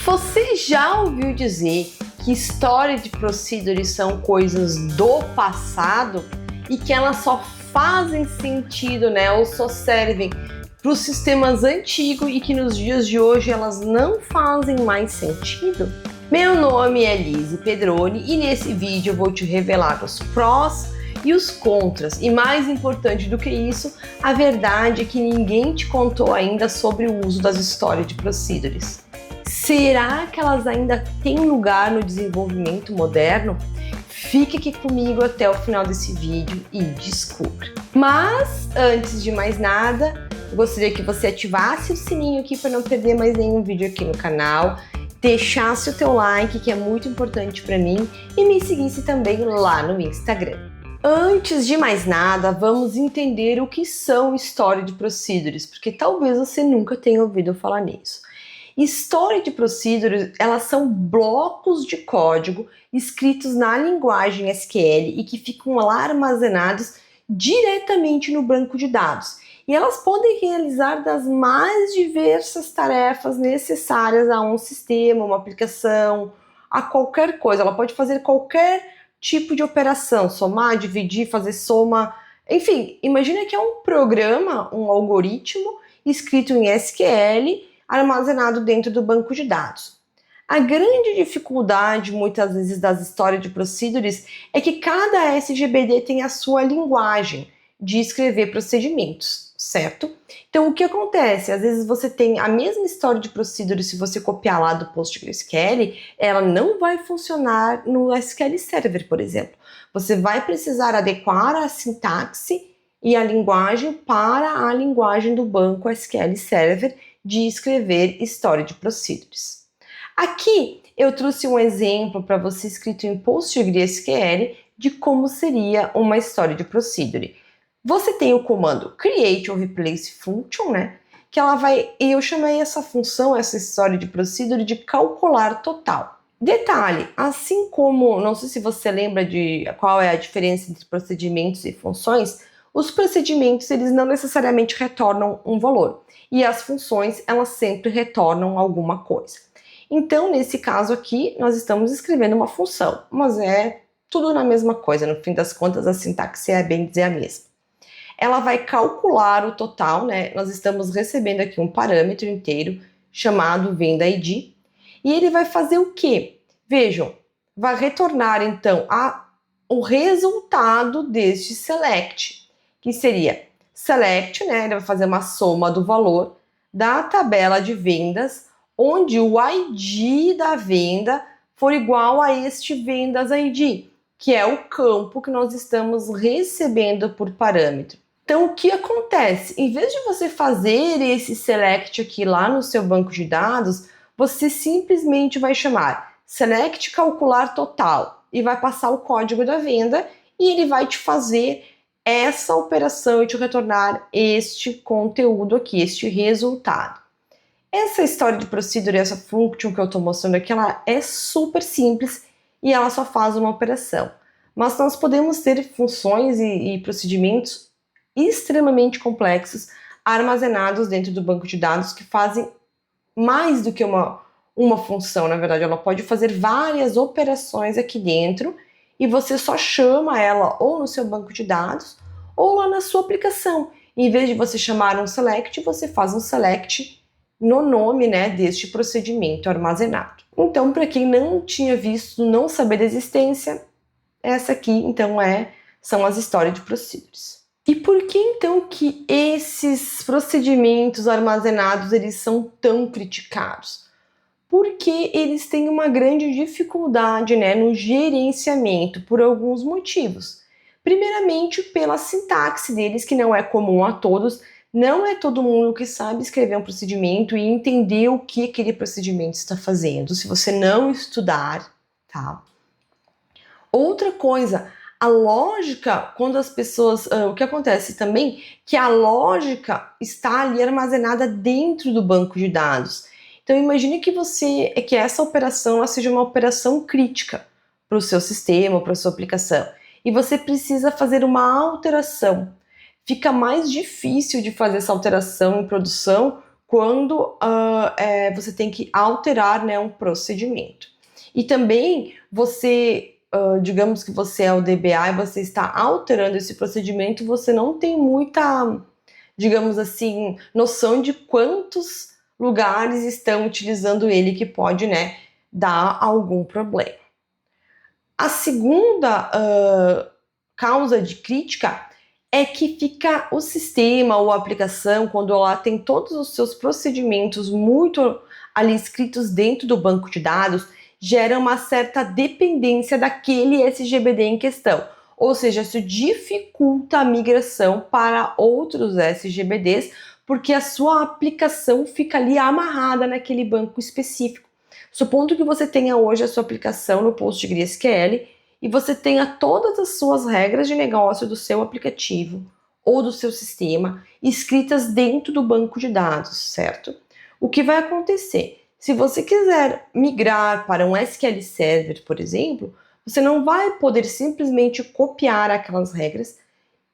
Você já ouviu dizer que Storage Procedures são coisas do passado e que elas só fazem sentido, ou só servem para os sistemas antigos e que nos dias de hoje elas não fazem mais sentido? Meu nome é Lise Pedroni e nesse vídeo eu vou te revelar os prós e os contras, e mais importante do que isso, a verdade é que ninguém te contou ainda sobre o uso das Storage Procedures. Será que elas ainda têm lugar no desenvolvimento moderno? Fique aqui comigo até o final desse vídeo e descubra. Mas, antes de mais nada, eu gostaria que você ativasse o sininho aqui para não perder mais nenhum vídeo aqui no canal, deixasse o teu like, que é muito importante para mim, e me seguisse também lá no Instagram. Antes de mais nada, vamos entender o que são Storage Procedures, porque talvez você nunca tenha ouvido falar nisso. Storage Procedures, elas são blocos de código escritos na linguagem SQL e que ficam lá armazenados diretamente no banco de dados. E elas podem realizar das mais diversas tarefas necessárias a um sistema, uma aplicação, a qualquer coisa. Ela pode fazer qualquer tipo de operação, somar, dividir, fazer soma, enfim, imagina que é um programa, um algoritmo escrito em SQL, armazenado dentro do banco de dados. A grande dificuldade, muitas vezes, das Storage Procedures é que cada SGBD tem a sua linguagem de escrever procedimentos, certo? Então, o que acontece? Às vezes você tem a mesma Storage Procedure, se você copiar lá do PostgreSQL, ela não vai funcionar no SQL Server, por exemplo. Você vai precisar adequar a sintaxe e a linguagem para a linguagem do banco SQL Server de escrever Storage Procedures. Aqui eu trouxe um exemplo para você escrito em PostgreSQL de como seria uma Storage Procedure. Você tem o comando create ou replace function, que ela vai, eu chamei essa função, essa Storage Procedure, de calcular total. Detalhe, assim como, não sei se você lembra de qual é a diferença entre procedimentos e funções, os procedimentos eles não necessariamente retornam um valor e as funções elas sempre retornam alguma coisa. Então, nesse caso aqui, nós estamos escrevendo uma função, mas é tudo na mesma coisa, no fim das contas a sintaxe é bem dizer a mesma. Ela vai calcular o total, nós estamos recebendo aqui um parâmetro inteiro chamado venda ID e ele vai fazer o quê? Vejam, vai retornar então o resultado deste select, que seria select, ele vai fazer uma soma do valor da tabela de vendas, onde o ID da venda for igual a este vendas ID, que é o campo que nós estamos recebendo por parâmetro. Então, o que acontece? Em vez de você fazer esse select aqui lá no seu banco de dados, você simplesmente vai chamar select calcular total e vai passar o código da venda e ele vai te fazer essa operação e te retornar este conteúdo aqui, este resultado. Essa história de procedure, essa function que eu estou mostrando aqui, ela é super simples e ela só faz uma operação. Mas nós podemos ter funções e procedimentos extremamente complexos armazenados dentro do banco de dados que fazem mais do que uma função, na verdade. Ela pode fazer várias operações aqui dentro e você só chama ela ou no seu banco de dados ou lá na sua aplicação. Em vez de você chamar um select, você faz um select no nome deste procedimento armazenado. Então, para quem não tinha visto, não saber da existência, essa aqui então são as Storage Procedures. E por que então que esses procedimentos armazenados eles são tão criticados? Porque eles têm uma grande dificuldade no gerenciamento por alguns motivos. Primeiramente, pela sintaxe deles, que não é comum a todos, não é todo mundo que sabe escrever um procedimento e entender o que aquele procedimento está fazendo, se você não estudar, tá? Outra coisa, a lógica, quando as pessoas... o que acontece também, que a lógica está ali armazenada dentro do banco de dados. Então imagine que essa operação ela seja uma operação crítica para o seu sistema, para a sua aplicação. E você precisa fazer uma alteração. Fica mais difícil de fazer essa alteração em produção quando você tem que alterar, né, um procedimento. E também você, digamos que você é o DBA e você está alterando esse procedimento, você não tem muita, digamos assim, noção de quantos lugares estão utilizando ele que pode, né, dar algum problema. A segunda causa de crítica é que fica o sistema ou a aplicação, quando ela tem todos os seus procedimentos muito ali escritos dentro do banco de dados, gera uma certa dependência daquele SGBD em questão. Ou seja, isso dificulta a migração para outros SGBDs, porque a sua aplicação fica ali amarrada naquele banco específico. Supondo que você tenha hoje a sua aplicação no PostgreSQL e você tenha todas as suas regras de negócio do seu aplicativo ou do seu sistema escritas dentro do banco de dados, certo? O que vai acontecer? Se você quiser migrar para um SQL Server, por exemplo, você não vai poder simplesmente copiar aquelas regras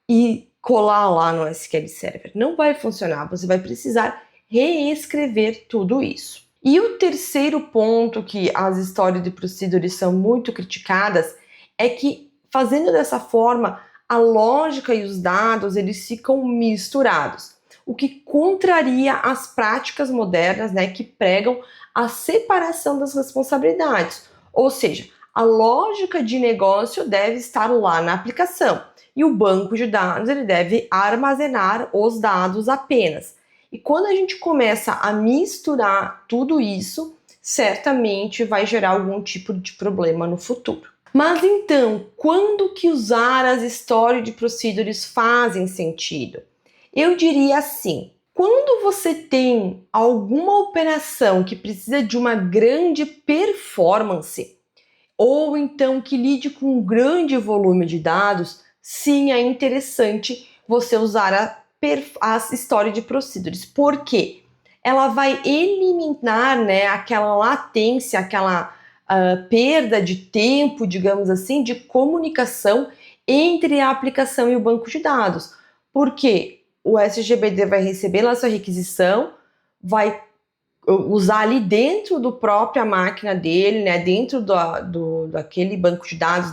e colar lá no SQL Server. Não vai funcionar, você vai precisar reescrever tudo isso. E o terceiro ponto que as stories de procedures são muito criticadas é que, fazendo dessa forma, a lógica e os dados eles ficam misturados, o que contraria as práticas modernas, né, que pregam a separação das responsabilidades. Ou seja, a lógica de negócio deve estar lá na aplicação e o banco de dados ele deve armazenar os dados apenas. E quando a gente começa a misturar tudo isso, certamente vai gerar algum tipo de problema no futuro. Mas então, quando que usar as stories de procedures fazem sentido? Eu diria assim, quando você tem alguma operação que precisa de uma grande performance, ou então que lide com um grande volume de dados, sim, é interessante você usar as stories de procedures. Por quê? Ela vai eliminar, né, aquela latência, aquela perda de tempo, digamos assim, de comunicação entre a aplicação e o banco de dados. Porque o SGBD vai receber lá sua requisição, vai usar ali dentro do própria máquina dele, né, dentro daquele banco de dados,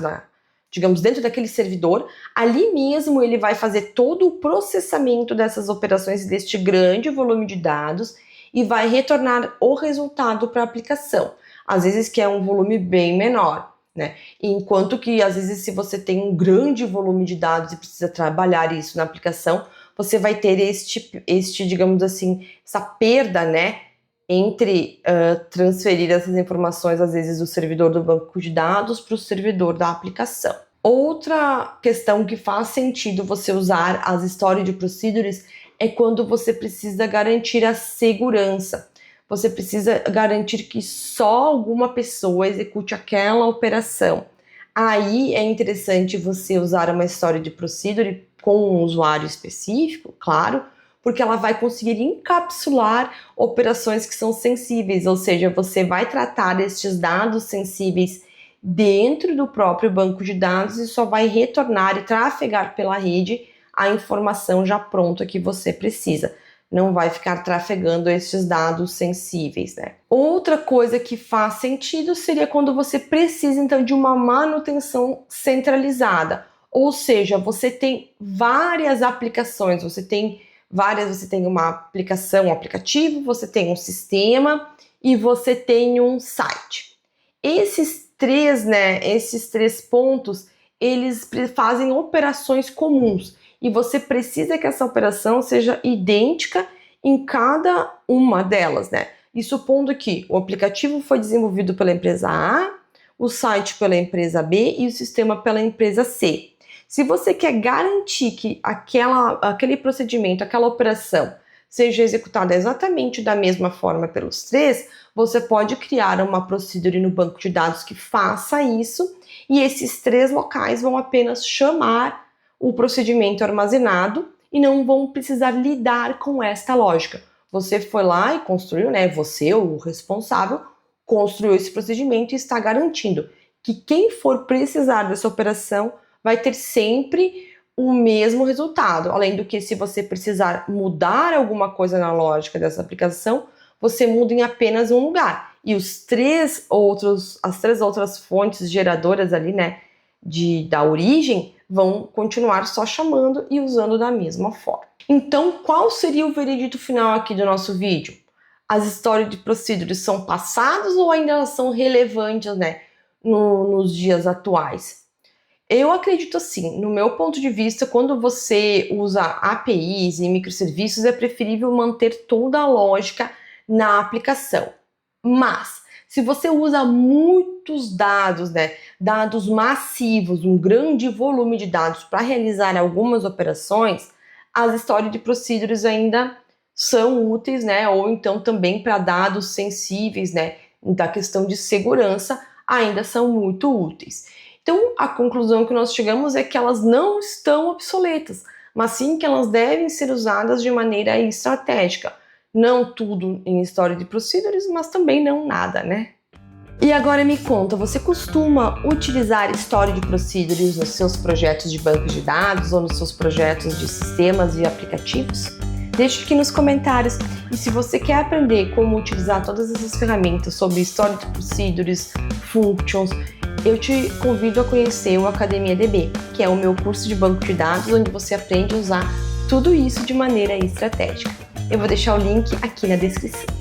digamos, dentro daquele servidor, ali mesmo ele vai fazer todo o processamento dessas operações deste grande volume de dados e vai retornar o resultado para a aplicação. Às vezes que é um volume bem menor, né? Enquanto que às vezes se você tem um grande volume de dados e precisa trabalhar isso na aplicação, você vai ter este, digamos assim, essa perda, né, entre transferir essas informações, às vezes, do servidor do banco de dados para o servidor da aplicação. Outra questão que faz sentido você usar as stories de procedures é quando você precisa garantir a segurança. Você precisa garantir que só alguma pessoa execute aquela operação. Aí é interessante você usar uma story de procedure com um usuário específico, claro, porque ela vai conseguir encapsular operações que são sensíveis, ou seja, você vai tratar estes dados sensíveis dentro do próprio banco de dados e só vai retornar e trafegar pela rede a informação já pronta que você precisa. Não vai ficar trafegando esses dados sensíveis, né? Outra coisa que faz sentido seria quando você precisa, então, de uma manutenção centralizada. Ou seja, você tem várias aplicações, você tem uma aplicação, um aplicativo, você tem um sistema e você tem um site. Esses três pontos, eles fazem operações comuns e você precisa que essa operação seja idêntica em cada uma delas, né? E supondo que o aplicativo foi desenvolvido pela empresa A, o site pela empresa B e o sistema pela empresa C. Se você quer garantir que aquele procedimento, aquela operação seja executada exatamente da mesma forma pelos três, você pode criar uma procedure no banco de dados que faça isso e esses três locais vão apenas chamar o procedimento armazenado e não vão precisar lidar com esta lógica. Você foi lá e construiu, né? Você, o responsável, construiu esse procedimento e está garantindo que quem for precisar dessa operação vai ter sempre o mesmo resultado. Além do que, se você precisar mudar alguma coisa na lógica dessa aplicação, você muda em apenas um lugar. E as três outras fontes geradoras ali, né, da origem, vão continuar só chamando e usando da mesma forma. Então, qual seria o veredito final aqui do nosso vídeo? As stories procedures são passadas ou ainda são relevantes, né, nos dias atuais? Eu acredito assim, no meu ponto de vista, quando você usa APIs e microserviços, é preferível manter toda a lógica na aplicação. Mas, se você usa muitos dados, né, dados massivos, um grande volume de dados para realizar algumas operações, as stories procedures ainda são úteis, né, ou então também para dados sensíveis, né, da questão de segurança, ainda são muito úteis. Então, a conclusão que nós chegamos é que elas não estão obsoletas, mas sim que elas devem ser usadas de maneira estratégica. Não tudo em story procedures, mas também não nada, né? E agora me conta, você costuma utilizar story procedures nos seus projetos de banco de dados ou nos seus projetos de sistemas e aplicativos? Deixe aqui nos comentários. E se você quer aprender como utilizar todas essas ferramentas sobre story procedures, functions, eu te convido a conhecer o Academia DB, que é o meu curso de banco de dados, onde você aprende a usar tudo isso de maneira estratégica. Eu vou deixar o link aqui na descrição.